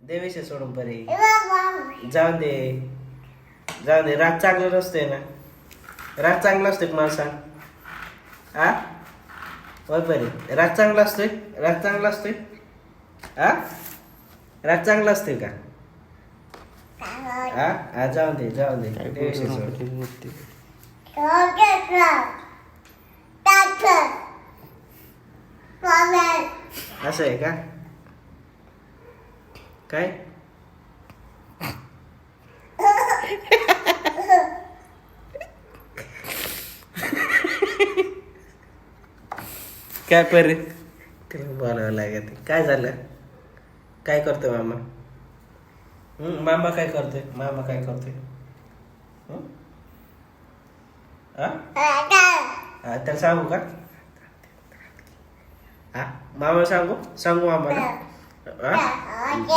देवेश सोडून परी जाऊन दे जाऊन दे. राग चांगला नसतोय ना. राग चांगला असतोय का मला सांग. आ होय परी राग चांगला असतोय. राग चांगला असतोय. आ राग चांगला असतोय का. हा जाऊन दे जाऊन दे. देवेश सोड. असं आहे का काय. काय परी तिला बोलावं लागत. काय झालं. काय करतोय मामा. मामा काय करतोय. मामा काय करतोय. त्याला सांगू का. हा मामा सांगू सांगू मामाला.